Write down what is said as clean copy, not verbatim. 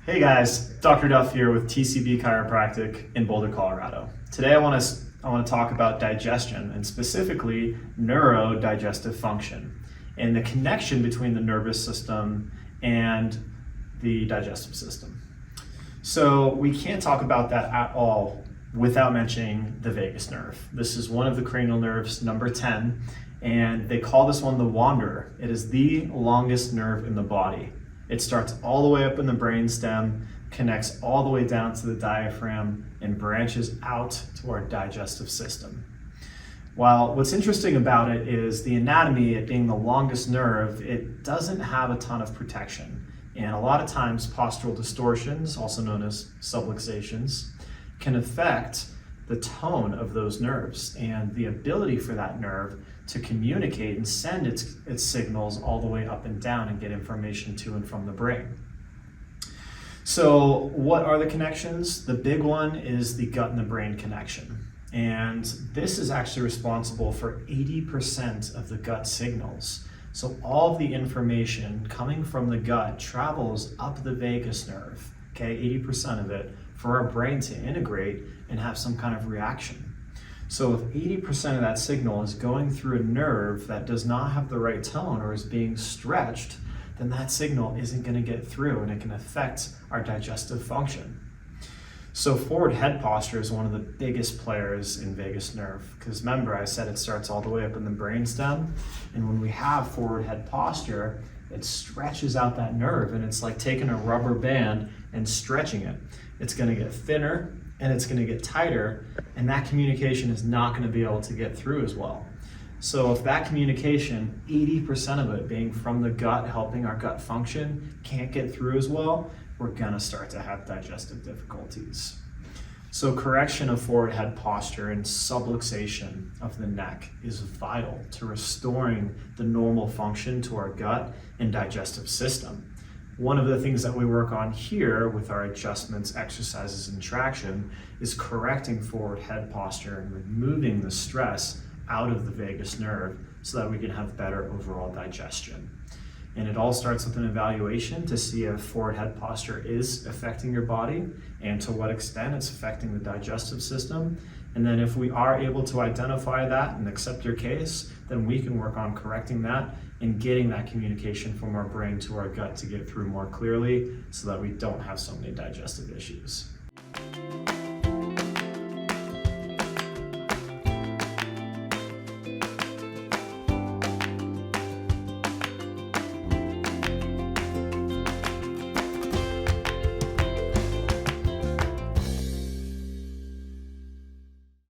Hey guys, Dr. Duff here with TCB Chiropractic in Boulder, Colorado. Today I want to talk about digestion and specifically neurodigestive function and the connection between the nervous system and the digestive system. So we can't talk about that at all without mentioning the vagus nerve. This is one of the cranial nerves, number 10, and they call this one the wanderer. It is the longest nerve in the body. It starts all the way up in the brainstem, connects all the way down to the diaphragm, and branches out to our digestive system. While what's interesting about it is the anatomy, it being the longest nerve, it doesn't have a ton of protection. And a lot of times postural distortions, also known as subluxations, can affect the tone of those nerves and the ability for that nerve to communicate and send its signals all the way up and down and get information to and from the brain. So what are the connections? The big one is the gut and the brain connection. And this is actually responsible for 80% of the gut signals. So all of the information coming from the gut travels up the vagus nerve, okay, 80% of it, for our brain to integrate and have some kind of reaction. So if 80% of that signal is going through a nerve that does not have the right tone or is being stretched, then that signal isn't going to get through and it can affect our digestive function. So forward head posture is one of the biggest players in vagus nerve, because remember I said it starts all the way up in the brainstem, and when we have forward head posture, it stretches out that nerve, and it's like taking a rubber band and stretching it. It's going to get thinner and it's going to get tighter, and that communication is not going to be able to get through as well. So if that communication, 80% of it being from the gut, helping our gut function, can't get through as well, we're going to start to have digestive difficulties. So correction of forward head posture and subluxation of the neck is vital to restoring the normal function to our gut and digestive system. One of the things that we work on here with our adjustments, exercises, and traction is correcting forward head posture and removing the stress out of the vagus nerve so that we can have better overall digestion. And it all starts with an evaluation to see if forward head posture is affecting your body and to what extent it's affecting the digestive system. And then if we are able to identify that and accept your case, then we can work on correcting that and getting that communication from our brain to our gut to get through more clearly so that we don't have so many digestive issues.